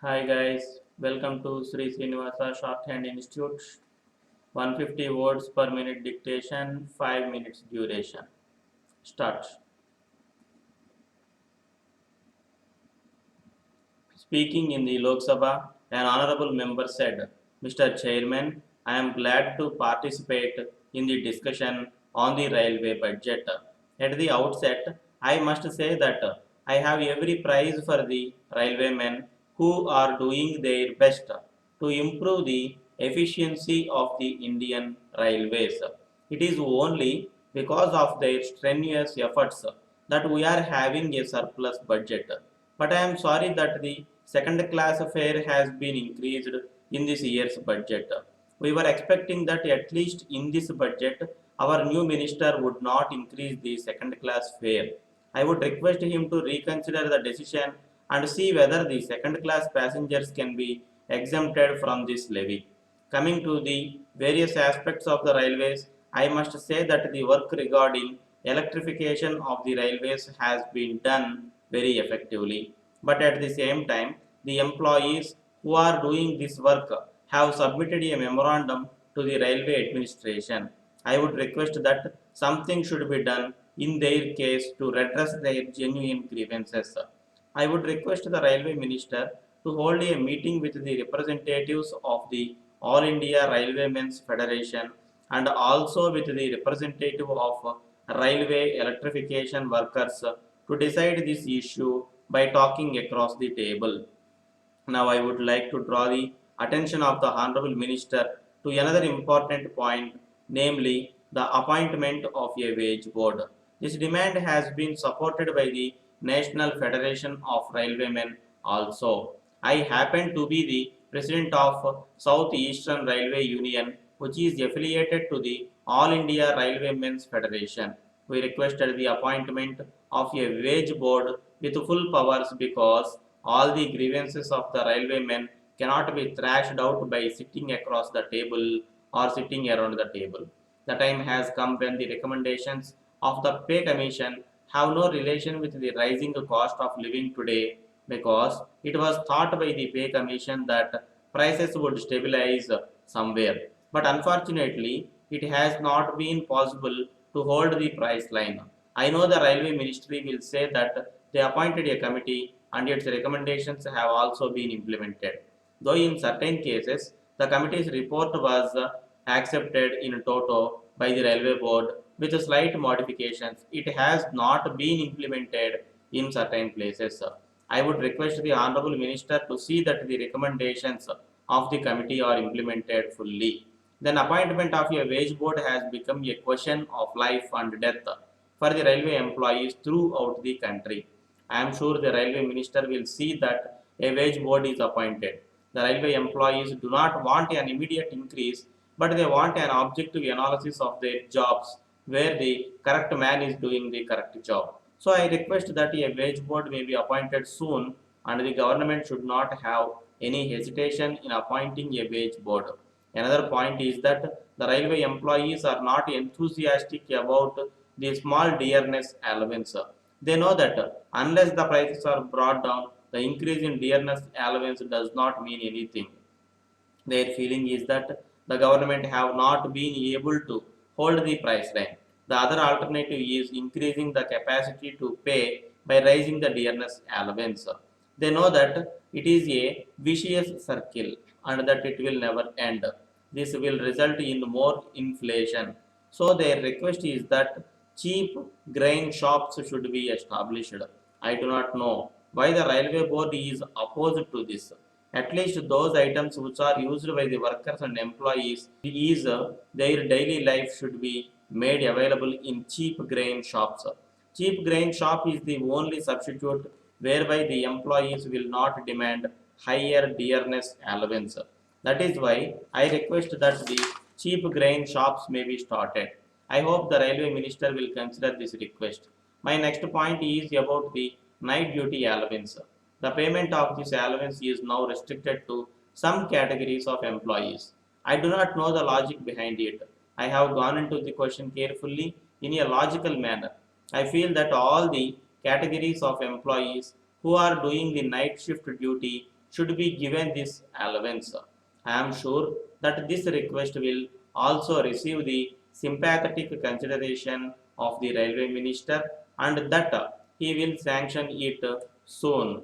Hi guys, welcome to Sri Srinivasa Shorthand Institute. 150 words per minute dictation, 5 minutes duration. Start. Speaking in the Lok Sabha, an honorable member said, Mr. Chairman, I am glad to participate in the discussion on the railway budget. At the outset, I must say that I have every praise for the railwaymen who are doing their best to improve the efficiency of the Indian railways. It is only because of their strenuous efforts that we are having a surplus budget. But I am sorry that the second class fare has been increased in this year's budget. We were expecting that at least in this budget, our new minister would not increase the second class fare. I would request him to reconsider the decision and see whether the second class passengers can be exempted from this levy. Coming to the various aspects of the railways, I must say that the work regarding electrification of the railways has been done very effectively. But at the same time, the employees who are doing this work have submitted a memorandum to the railway administration. I would request that something should be done in their case to redress their genuine grievances. I would request the railway minister to hold a meeting with the representatives of the All India Railwaymen's Federation and also with the representative of railway electrification workers to decide this issue by talking across the table. Now, I would like to draw the attention of the Honorable Minister to another important point, namely the appointment of a wage board. This demand has been supported by the National Federation of Railwaymen also. I happen to be the president of South Eastern Railway Union, which is affiliated to the All India Railwaymen's Federation. We requested the appointment of a wage board with full powers because all the grievances of the railwaymen cannot be thrashed out by sitting across the table or sitting around the table. The time has come when the recommendations of the pay commission have no relation with the rising cost of living today because it was thought by the pay commission that prices would stabilize somewhere. But unfortunately, it has not been possible to hold the price line. I know the railway ministry will say that they appointed a committee and its recommendations have also been implemented. Though in certain cases, the committee's report was accepted in toto by the railway board with slight modifications, it has not been implemented in certain places. I would request the Honorable Minister to see that the recommendations of the committee are implemented fully. Then appointment of a wage board has become a question of life and death for the railway employees throughout the country. I am sure the railway minister will see that a wage board is appointed. The railway employees do not want an immediate increase, but they want an objective analysis of their jobs where the correct man is doing the correct job. So I request that a wage board may be appointed soon and the government should not have any hesitation in appointing a wage board. Another point is that the railway employees are not enthusiastic about the small dearness allowance. They know that unless the prices are brought down, the increase in dearness allowance does not mean anything. Their feeling is that the government have not been able to hold the price line. The other alternative is increasing the capacity to pay by raising the dearness allowance. They know that it is a vicious circle and that it will never end. This will result in more inflation. So their request is that cheap grain shops should be established. I do not know why the railway board is opposed to this. At least those items which are used by the workers and employees is their daily life should be made available in cheap grain shops. Cheap grain shop is the only substitute whereby the employees will not demand higher dearness allowance. That is why I request that the cheap grain shops may be started. I hope the railway minister will consider this request. My next point is about the night duty allowance. The payment of this allowance is now restricted to some categories of employees. I do not know the logic behind it. I have gone into the question carefully in a logical manner. I feel that all the categories of employees who are doing the night shift duty should be given this allowance. I am sure that this request will also receive the sympathetic consideration of the railway minister and that he will sanction it soon.